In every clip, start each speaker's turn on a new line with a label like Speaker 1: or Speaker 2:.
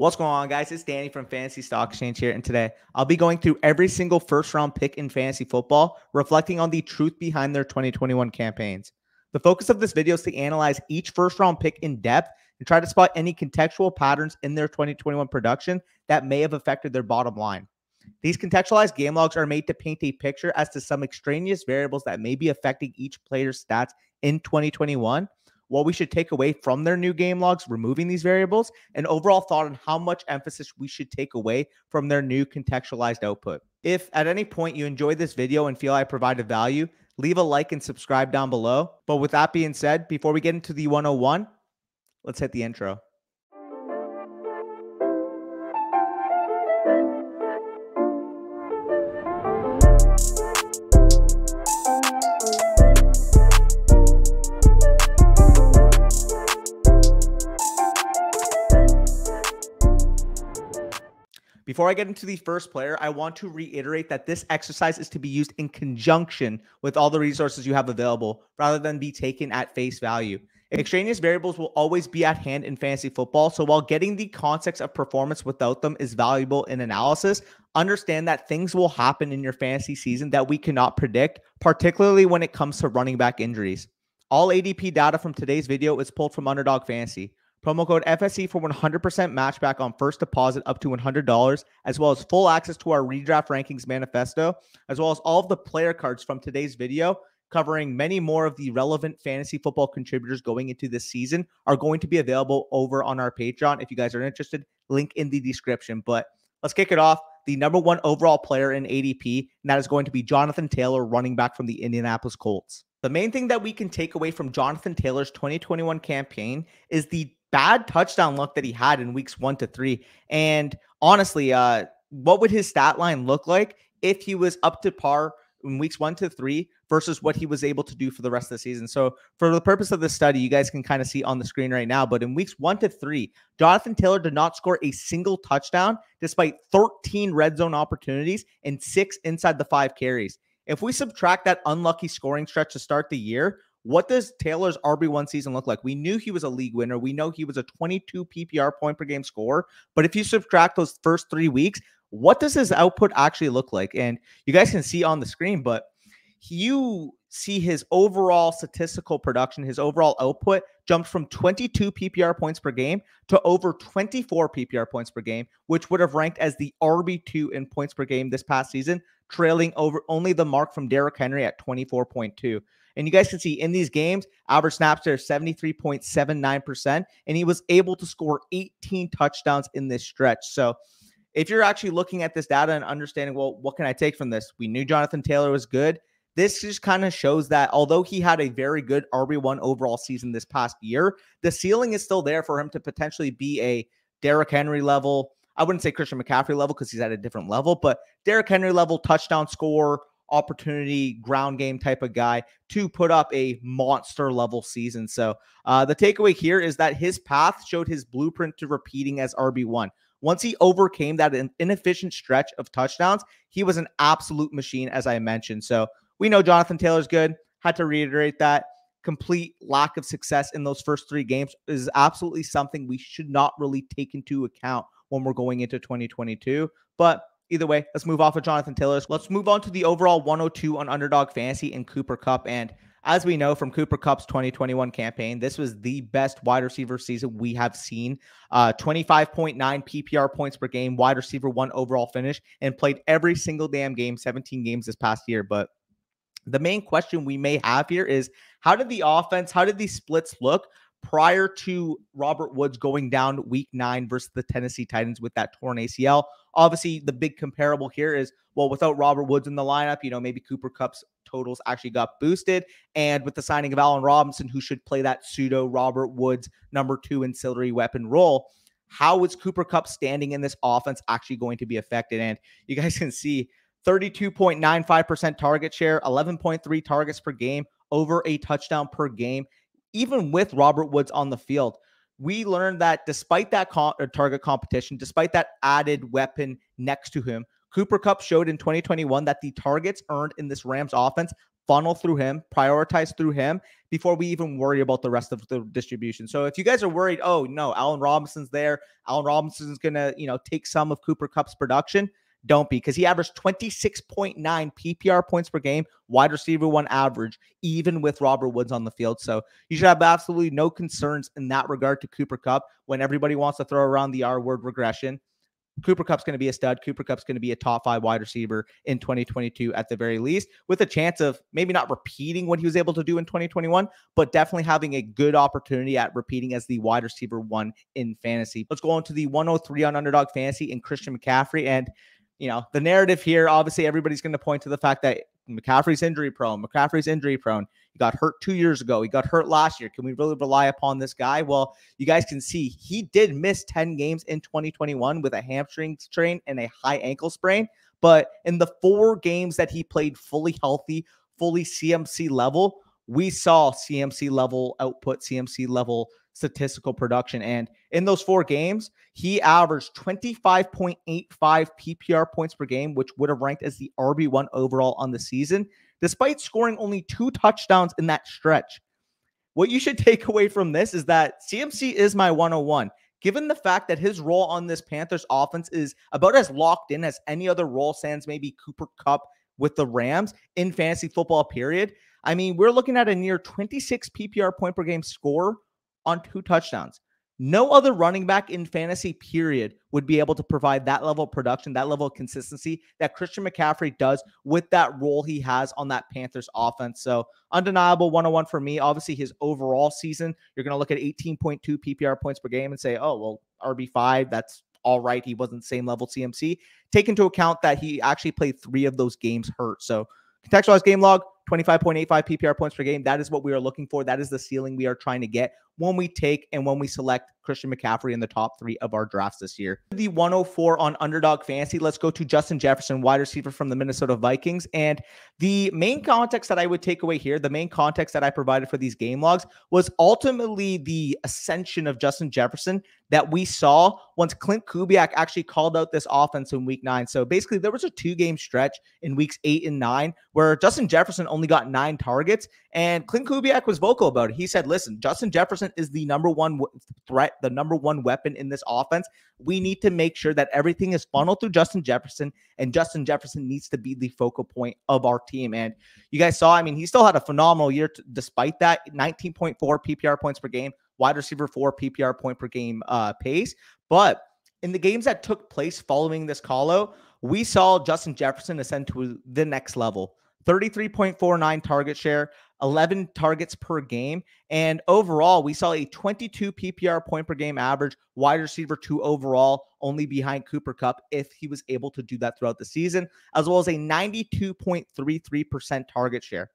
Speaker 1: What's going on, guys? It's Danny from Fantasy Stock Exchange here, and today I'll be going through every single first-round pick in fantasy football, reflecting on the truth behind their 2021 campaigns. The focus of this video is to analyze each first-round pick in depth and try to spot any contextual patterns in their 2021 production that may have affected their bottom line. These contextualized game logs are made to paint a picture as to some extraneous variables that may be affecting each player's stats in 2021, what we should take away from their new game logs, removing these variables, and overall thought on how much emphasis we should take away from their new contextualized output. If at any point you enjoyed this video and feel I provided value, leave a like and subscribe down below. But with that being said, before we get into the 101, let's hit the intro. Before I get into the first player, I want to reiterate that this exercise is to be used in conjunction with all the resources you have available rather than be taken at face value. Extraneous variables will always be at hand in fantasy football, so while getting the context of performance without them is valuable in analysis, understand that things will happen in your fantasy season that we cannot predict, particularly when it comes to running back injuries. All ADP data from today's video is pulled from Underdog Fantasy. Promo code FSC for 100% match back on first deposit up to $100, as well as full access to our redraft rankings manifesto, as well as all of the player cards from today's video, covering many more of the relevant fantasy football contributors going into this season, are going to be available over on our Patreon. If you guys are interested, link in the description. But let's kick it off. The number one overall player in ADP, and that is going to be Jonathan Taylor, running back from the Indianapolis Colts. The main thing that we can take away from Jonathan Taylor's 2021 campaign is the bad touchdown luck that he had in weeks 1 to 3. And honestly, what would his stat line look like if he was up to par in weeks 1 to 3 versus what he was able to do for the rest of the season? So for the purpose of this study, you guys can kind of see on the screen right now, but in weeks 1 to 3, Jonathan Taylor did not score a single touchdown despite 13 red zone opportunities and 6 inside the 5 carries. If we subtract that unlucky scoring stretch to start the year, what does Taylor's RB1 season look like? We knew he was a league winner. We know he was a 22 PPR point per game scorer. But if you subtract those first 3 weeks, what does his output actually look like? And you guys can see on the screen, but you see his overall statistical production, his overall output jumped from 22 PPR points per game to over 24 PPR points per game, which would have ranked as the RB2 in points per game this past season, trailing over only the mark from Derrick Henry at 24.2. And you guys can see in these games, average snaps are 73.79%, and he was able to score 18 touchdowns in this stretch. So if you're actually looking at this data and understanding, well, what can I take from this? We knew Jonathan Taylor was good. This just kind of shows that although he had a very good RB1 overall season this past year, the ceiling is still there for him to potentially be a Derrick Henry level. I wouldn't say Christian McCaffrey level because he's at a different level, but Derrick Henry level touchdown score, opportunity, ground game type of guy to put up a monster level season. So the takeaway here is that his path showed his blueprint to repeating as RB1. Once he overcame that inefficient stretch of touchdowns, he was an absolute machine, as I mentioned. So we know Jonathan Taylor's good. Had to reiterate that. Complete lack of success in those first 3 games is absolutely something we should not really take into account when we're going into 2022. But either way, let's move off of Jonathan Taylor. Let's move on to the overall 102 on Underdog Fantasy and Cooper Kupp. And as we know from Cooper Kupp's 2021 campaign, this was the best wide receiver season we have seen. 25.9 PPR points per game, wide receiver 1 overall finish, and played every single damn game, 17 games this past year. But the main question we may have here is, how did these splits look prior to Robert Woods going down week 9 versus the Tennessee Titans with that torn ACL? Obviously, the big comparable here is, well, without Robert Woods in the lineup, maybe Cooper Kupp's totals actually got boosted. And with the signing of Allen Robinson, who should play that pseudo Robert Woods number 2 ancillary weapon role, how is Cooper Kupp standing in this offense actually going to be affected? And you guys can see 32.95% target share, 11.3 targets per game, over a touchdown per game, even with Robert Woods on the field. We learned that despite that target competition, despite that added weapon next to him, Cooper Kupp showed in 2021 that the targets earned in this Rams offense funnel through him, prioritize through him before we even worry about the rest of the distribution. So if you guys are worried, oh no, Allen Robinson's there, Allen Robinson's going to, take some of Cooper Kupp's production, don't be, because he averaged 26.9 PPR points per game, wide receiver one average, even with Robert Woods on the field. So you should have absolutely no concerns in that regard to Cooper Kupp when everybody wants to throw around the R-word regression. Cooper Kupp's going to be a stud. Cooper Kupp's going to be a top 5 wide receiver in 2022 at the very least, with a chance of maybe not repeating what he was able to do in 2021, but definitely having a good opportunity at repeating as the wide receiver 1 in fantasy. Let's go on to the 103 on Underdog Fantasy and Christian McCaffrey. And, the narrative here, obviously everybody's going to point to the fact that McCaffrey's injury prone. He got hurt 2 years ago. He got hurt last year. Can we really rely upon this guy? Well, you guys can see he did miss 10 games in 2021 with a hamstring strain and a high ankle sprain. But in the 4 games that he played fully healthy, fully CMC level, we saw CMC level output, CMC level statistical production. And in those 4 games, he averaged 25.85 PPR points per game, which would have ranked as the RB1 overall on the season, despite scoring only 2 touchdowns in that stretch. What you should take away from this is that CMC is my 101. Given the fact that his role on this Panthers offense is about as locked in as any other role, sans maybe Cooper Kupp with the Rams in fantasy football, period. I mean, we're looking at a near 26 PPR point per game score on 2 touchdowns. No other running back in fantasy, period, would be able to provide that level of production, that level of consistency that Christian McCaffrey does with that role he has on that Panthers offense. So undeniable 101 for me. Obviously, his overall season, you're going to look at 18.2 PPR points per game and say, oh, well, RB5, that's all right. He wasn't same level CMC. Take into account that he actually played 3 of those games hurt. So contextualized game log, 25.85 PPR points per game. That is what we are looking for. That is the ceiling we are trying to get when we take and when we select Christian McCaffrey in the top 3 of our drafts this year. The 104 on Underdog Fantasy. Let's go to Justin Jefferson, wide receiver from the Minnesota Vikings. And the main context that I would take away here, the main context that I provided for these game logs was ultimately the ascension of Justin Jefferson that we saw once Clint Kubiak actually called out this offense in week 9. So basically there was a 2-game stretch in weeks 8 and 9 where Justin Jefferson only got 9 targets, and Clint Kubiak was vocal about it. He said, listen, Justin Jefferson is the number 1 threat, the number 1 weapon in this offense. We need to make sure that everything is funneled through Justin Jefferson, and Justin Jefferson needs to be the focal point of our team. And you guys saw, I mean, he still had a phenomenal year despite that. 19.4 PPR points per game, wide receiver 4 PPR point per game pace. But in the games that took place following this call-out, we saw Justin Jefferson ascend to the next level. 33.49 target share, 11 targets per game. And overall, we saw a 22 PPR point per game average, wide receiver 2 overall, only behind Cooper Kupp if he was able to do that throughout the season, as well as a 92.33% target share.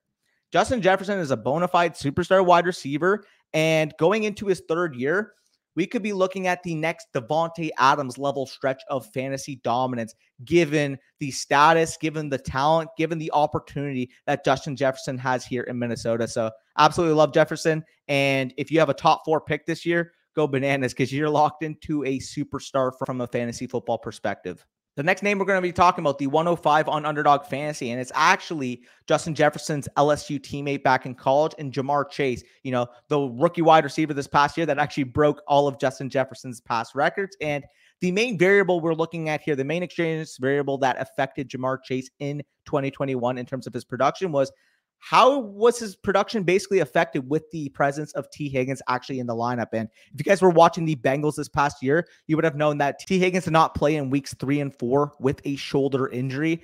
Speaker 1: Justin Jefferson is a bona fide superstar wide receiver, and going into his 3rd year, we could be looking at the next Davante Adams level stretch of fantasy dominance, given the status, given the talent, given the opportunity that Justin Jefferson has here in Minnesota. So absolutely love Jefferson. And if you have a top 4 pick this year, go bananas, because you're locked into a superstar from a fantasy football perspective. The next name we're going to be talking about, the 105 on Underdog Fantasy, and it's actually Justin Jefferson's LSU teammate back in college, and Jamar Chase, the rookie wide receiver this past year that actually broke all of Justin Jefferson's past records. And the main variable we're looking at here, the main extraneous variable that affected Jamar Chase in 2021 in terms of his production was, how was his production basically affected with the presence of T. Higgins actually in the lineup? And if you guys were watching the Bengals this past year, you would have known that T. Higgins did not play in weeks 3 and 4 with a shoulder injury.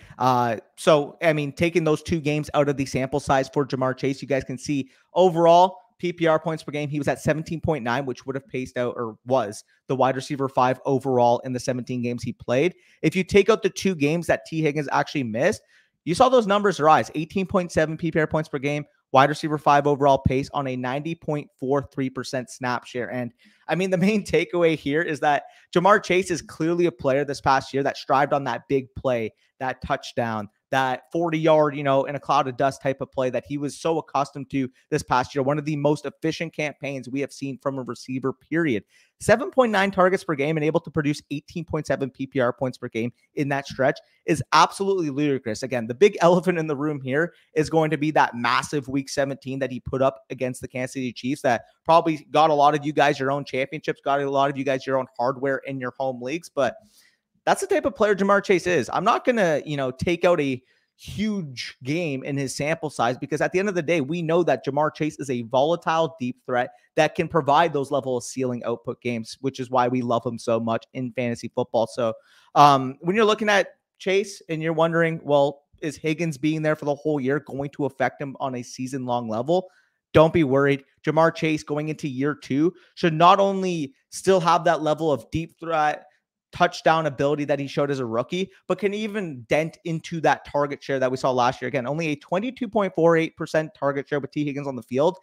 Speaker 1: So, I mean, taking those 2 games out of the sample size for Jamar Chase, you guys can see overall PPR points per game, he was at 17.9, which would have paced out, or was the wide receiver 5 overall in the 17 games he played. If you take out the 2 games that T. Higgins actually missed, you saw those numbers rise. 18.7 PPR points per game, wide receiver 5 overall pace on a 90.43% snap share. And I mean, the main takeaway here is that Jamar Chase is clearly a player this past year that strived on that big play, that touchdown, that 40-yard, in a cloud of dust type of play that he was so accustomed to this past year. One of the most efficient campaigns we have seen from a receiver, period. 7.9 targets per game and able to produce 18.7 PPR points per game in that stretch is absolutely ludicrous. Again, the big elephant in the room here is going to be that massive week 17 that he put up against the Kansas City Chiefs that probably got a lot of you guys your own championships, got a lot of you guys your own hardware in your home leagues. But that's the type of player Ja'Marr Chase is. I'm not going to, take out a huge game in his sample size because at the end of the day, we know that Ja'Marr Chase is a volatile deep threat that can provide those level of ceiling output games, which is why we love him so much in fantasy football. So when you're looking at Chase and you're wondering, well, is Higgins being there for the whole year going to affect him on a season-long level? Don't be worried. Ja'Marr Chase going into year 2 should not only still have that level of deep threat touchdown ability that he showed as a rookie, but can even dent into that target share that we saw last year. Again, only a 22.48% target share with T. Higgins on the field.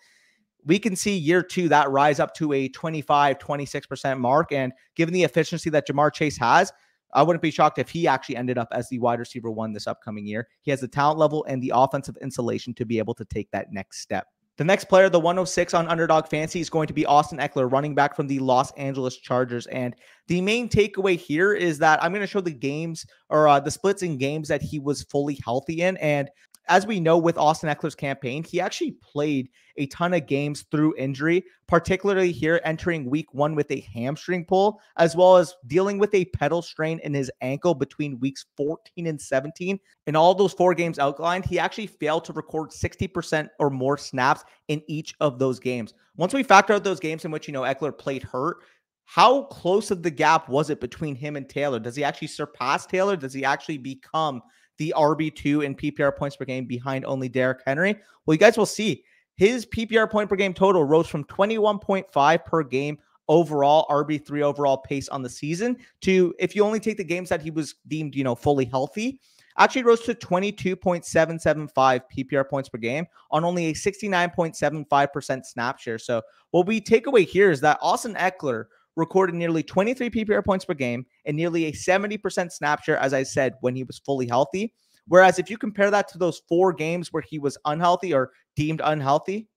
Speaker 1: We can see year 2 that rise up to a 25-26% mark. And given the efficiency that Ja'Marr Chase has, I wouldn't be shocked if he actually ended up as the wide receiver 1 this upcoming year. He has the talent level and the offensive insulation to be able to take that next step. The next player, the 106 on Underdog Fantasy, is going to be Austin Ekeler, running back from the Los Angeles Chargers. And the main takeaway here is that I'm going to show the games or the splits in games that he was fully healthy in. And as we know with Austin Ekeler's campaign, he actually played a ton of games through injury, particularly here entering week 1 with a hamstring pull, as well as dealing with a pedal strain in his ankle between weeks 14 and 17. In all those 4 games outlined, he actually failed to record 60% or more snaps in each of those games. Once we factor out those games in which, Ekeler played hurt, how close of the gap was it between him and Taylor? Does he actually surpass Taylor? Does he actually become the RB2 in PPR points per game behind only Derrick Henry? Well, you guys will see his PPR point per game total rose from 21.5 per game overall, RB3 overall pace on the season to, if you only take the games that he was deemed, fully healthy, actually rose to 22.775 PPR points per game on only a 69.75% snap share. So what we take away here is that Austin Ekeler recorded nearly 23 PPR points per game and nearly a 70% snap share, as I said, when he was fully healthy. Whereas if you compare that to those 4 games where he was unhealthy or deemed unhealthy,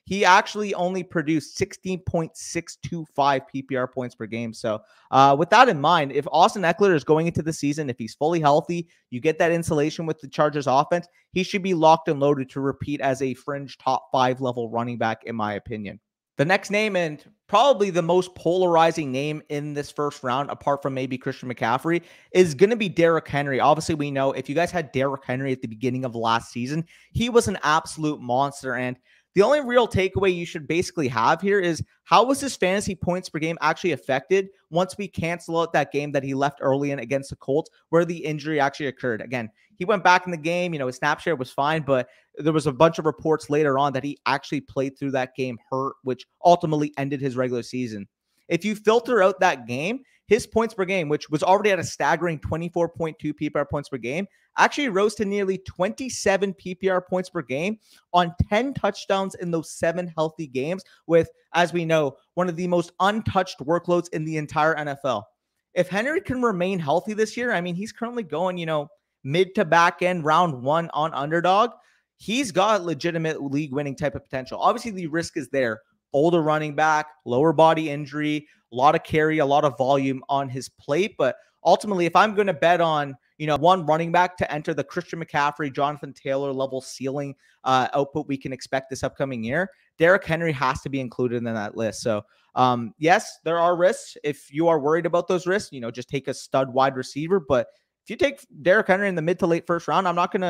Speaker 1: he actually only produced 16.625 PPR points per game. So with that in mind, if Austin Ekeler is going into the season, if he's fully healthy, you get that insulation with the Chargers offense, he should be locked and loaded to repeat as a fringe top 5 level running back, in my opinion. The next name, and probably the most polarizing name in this first round, apart from maybe Christian McCaffrey, is going to be Derrick Henry. Obviously, we know if you guys had Derrick Henry at the beginning of last season, he was an absolute monster. And the only real takeaway you should basically have here is how was his fantasy points per game actually affected once we cancel out that game that he left early in against the Colts where the injury actually occurred? Again, he went back in the game, his snap share was fine, but there was a bunch of reports later on that he actually played through that game hurt, which ultimately ended his regular season. If you filter out that game, his points per game, which was already at a staggering 24.2 PPR points per game, actually rose to nearly 27 PPR points per game on 10 touchdowns in those 7 healthy games with, as we know, one of the most untouched workloads in the entire NFL. If Henry can remain healthy this year, he's currently going, mid to back end round 1 on Underdog. He's got legitimate league winning type of potential. Obviously, the risk is there. Older running back, lower body injury, a lot of carry, a lot of volume on his plate. But ultimately, if I'm going to bet on, one running back to enter the Christian McCaffrey, Jonathan Taylor level ceiling output we can expect this upcoming year, Derrick Henry has to be included in that list. So yes, there are risks. If you are worried about those risks, just take a stud wide receiver. But if you take Derrick Henry in the mid to late first round, I'm not going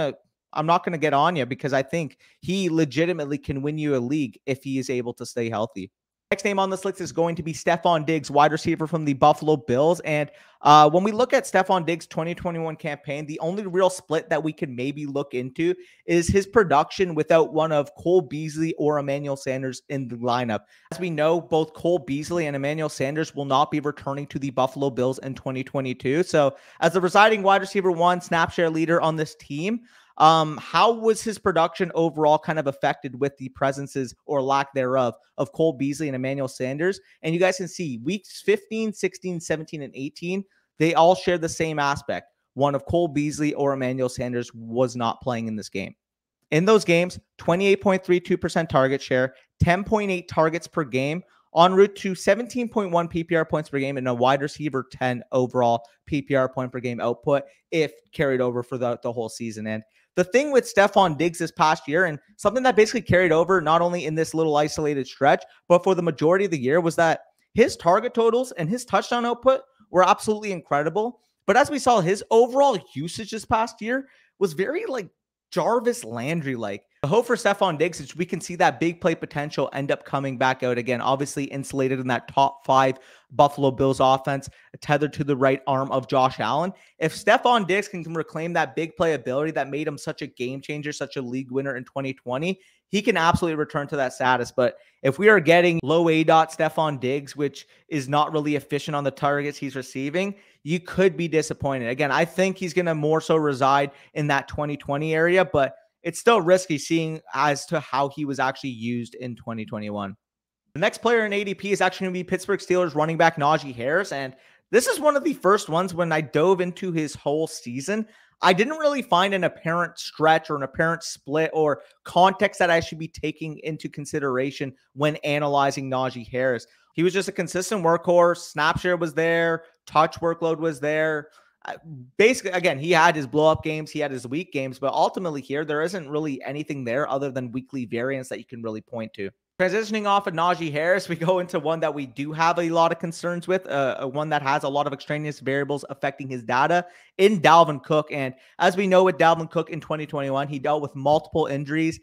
Speaker 1: to get on you because I think he legitimately can win you a league if he is able to stay healthy. Next name on this list is going to be Stefon DIggs, wide receiver from the Buffalo Bills. And when we look at Stefon Diggs' 2021 campaign, the only real split that we can maybe look into is his production without one of Cole Beasley or Emmanuel Sanders in the lineup. As we know, both Cole Beasley and Emmanuel Sanders will not be returning to the Buffalo Bills in 2022. So as the residing wide receiver 1 snap share leader on this team, how was his production overall kind of affected with the presences or lack thereof of Cole Beasley and Emmanuel Sanders? And you guys can see weeks 15, 16, 17, and 18, they all share the same aspect. one of Cole Beasley or Emmanuel Sanders was not playing in this game. In those games, 28.32% target share, 10.8 targets per game, en route to 17.1 PPR points per game and a wide receiver 10 overall PPR point per game output if carried over for the whole season. And the thing with Stefon Diggs this past year, and something that basically carried over not only in this little isolated stretch, but for the majority of the year, was that his target totals and his touchdown output were absolutely incredible. But as we saw, his overall usage this past year was very Jarvis Landry-like. The hope for Stefon Diggs is we can see that big play potential end up coming back out again, obviously insulated in that top 5 Buffalo Bills offense, tethered to the right arm of Josh Allen. If Stefon Diggs can reclaim that big play ability that made him such a game changer, such a league winner in 2020, he can absolutely return to that status. But if we are getting low ADOT Stefon Diggs, which is not really efficient on the targets he's receiving, you could be disappointed. Again, I think he's going to more so reside in that 2020 area, but it's still risky seeing as to how he was actually used in 2021. The next player in ADP is actually going to be Pittsburgh Steelers running back Najee Harris. And this is one of the first ones when I dove into his whole season, I didn't really find an apparent stretch or an apparent split or context that I should be taking into consideration when analyzing Najee Harris. He was just a consistent workhorse. Snap share was there. Touch workload was there. Basically, again, he had his blow-up games. He had his weak games. But ultimately here, there isn't really anything there other than weekly variance that you can really point to. Transitioning off of Najee Harris, we go into one that we do have a lot of concerns with, one that has a lot of extraneous variables affecting his data in Dalvin Cook. And as we know with Dalvin Cook in 2021, he dealt with multiple injuries,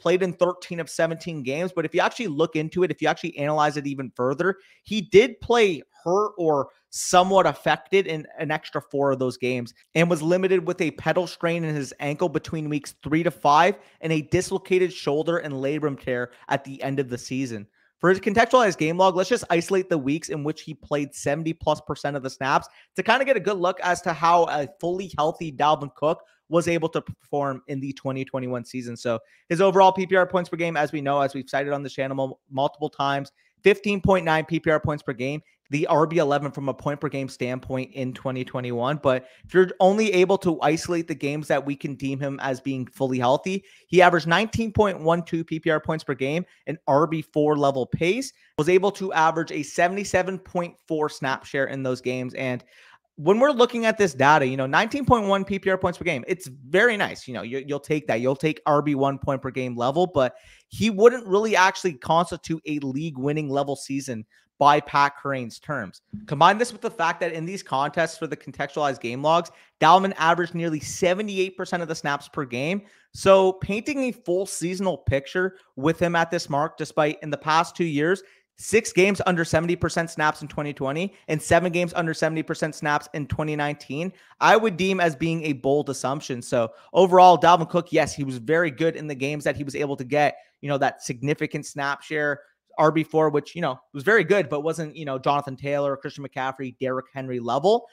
Speaker 1: played in 13 of 17 games. But if you actually look into it, if you actually analyze it even further, he did play hurt or somewhat affected in an extra 4 of those games and was limited with a pedal strain in his ankle between weeks 3 to 5 and a dislocated shoulder and labrum tear at the end of the season. For his contextualized game log, let's just isolate the weeks in which he played 70+% of the snaps to kind of get a good look as to how a fully healthy Dalvin Cook was able to perform in the 2021 season. So his overall PPR points per game, as we know, as we've cited on the channel multiple times, 15.9 PPR points per game, the RB11 from a point per game standpoint in 2021. But if you're only able to isolate the games that we can deem him as being fully healthy, he averaged 19.12 PPR points per game, an RB4 level pace, was able to average a 77.4 snap share in those games. And when we're looking at this data, 19.1 PPR points per game, it's very nice. You'll take that. You'll take RB1 point per game level, but he wouldn't really actually constitute a league winning level season by Pat Kerrane's terms. Combine this with the fact that in these contests for the contextualized game logs, Dalvin averaged nearly 78% of the snaps per game. So painting a full seasonal picture with him at this mark, despite in the past 2 years, 6 games under 70% snaps in 2020 and 7 games under 70% snaps in 2019, I would deem as being a bold assumption. So overall, Dalvin Cook, yes, he was very good in the games that he was able to get, that significant snap share, RB4, which, was very good, but wasn't, Jonathan Taylor, Christian McCaffrey, Derrick Henry level.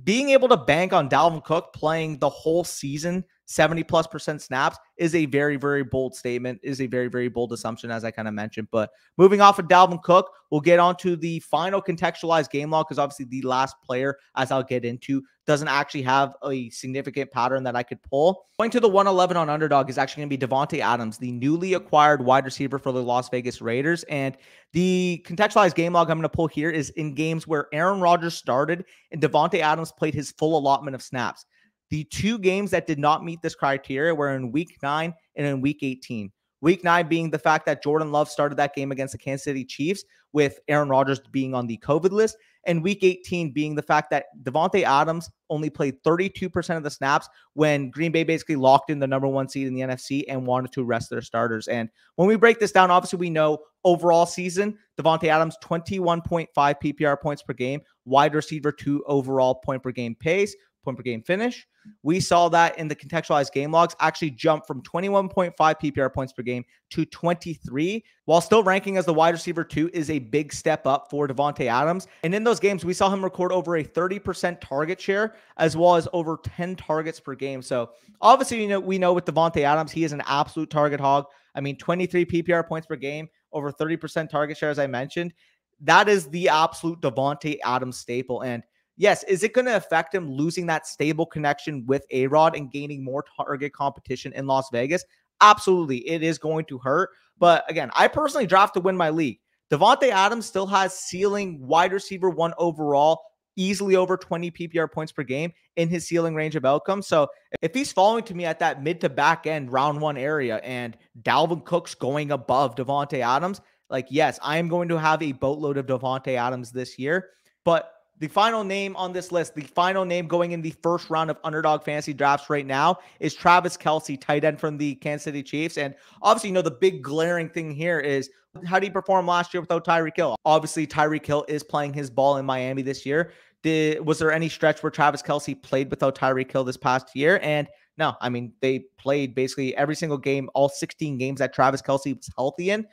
Speaker 1: Being able to bank on Dalvin Cook playing the whole season, 70+% snaps, is a very, very bold statement, is a very, very bold assumption, as I kind of mentioned. But moving off of Dalvin Cook, we'll get on to the final contextualized game log, because obviously the last player, as I'll get into, doesn't actually have a significant pattern that I could pull. Going to the 111 on Underdog is actually going to be Davante Adams, the newly acquired wide receiver for the Las Vegas Raiders. And the contextualized game log I'm going to pull here is in games where Aaron Rodgers started and Davante Adams played his full allotment of snaps. The 2 games that did not meet this criteria were in Week 9 and in Week 18. Week 9 being the fact that Jordan Love started that game against the Kansas City Chiefs with Aaron Rodgers being on the COVID list, and Week 18 being the fact that Davante Adams only played 32% of the snaps when Green Bay basically locked in the number 1 seed in the NFC and wanted to rest their starters. And when we break this down, obviously we know overall season, Davante Adams, 21.5 PPR points per game, wide receiver 2 overall point per game pace, point per game finish. We saw that in the contextualized game logs actually jump from 21.5 PPR points per game to 23, while still ranking as the wide receiver 2 is a big step up for Davante Adams. And in those games, we saw him record over a 30% target share, as well as over 10 targets per game. So obviously, we know with Davante Adams, he is an absolute target hog. 23 PPR points per game, over 30% target share, as I mentioned. That is the absolute Davante Adams staple. And yes, is it going to affect him losing that stable connection with A-Rod and gaining more target competition in Las Vegas? Absolutely, it is going to hurt. But again, I personally draft to win my league. Davante Adams still has ceiling wide receiver 1 overall, easily over 20 PPR points per game in his ceiling range of outcomes. So if he's falling to me at that mid to back end round 1 area and Dalvin Cook's going above Davante Adams, like, yes, I am going to have a boatload of Davante Adams this year. But the final name on this list, the final name going in the first round of underdog fantasy drafts right now is Travise Kelce, tight end from the Kansas City Chiefs. And obviously, the big glaring thing here is, how did he perform last year without Tyreek Hill? Obviously, Tyreek Hill is playing his ball in Miami this year. Was there any stretch where Travise Kelce played without Tyreek Hill this past year? And no, I mean, they played basically every single game, all 16 games that Travise Kelce was healthy in.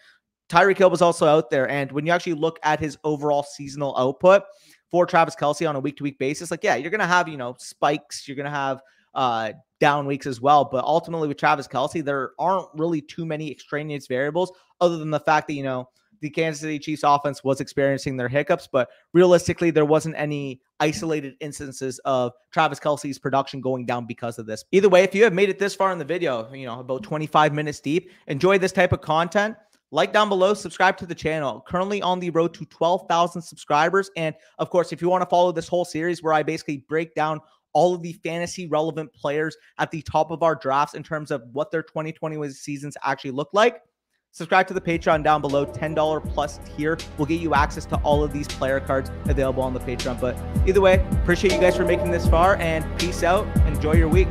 Speaker 1: Tyreek Hill was also out there. And when you actually look at his overall seasonal output for Travise Kelce on a week-to-week basis, like, yeah, you're going to have, spikes. You're going to have down weeks as well. But ultimately with Travise Kelce, there aren't really too many extraneous variables other than the fact that, the Kansas City Chiefs offense was experiencing their hiccups. But realistically, there wasn't any isolated instances of Travise Kelce's production going down because of this. Either way, if you have made it this far in the video, about 25 minutes deep, enjoy this type of content, like down below, subscribe to the channel. Currently on the road to 12,000 subscribers. And of course, if you want to follow this whole series where I basically break down all of the fantasy relevant players at the top of our drafts in terms of what their 2021 seasons actually look like, subscribe to the Patreon down below. $10 plus tier will get you access to all of these player cards available on the Patreon. But either way, appreciate you guys for making this far, and peace out. Enjoy your week.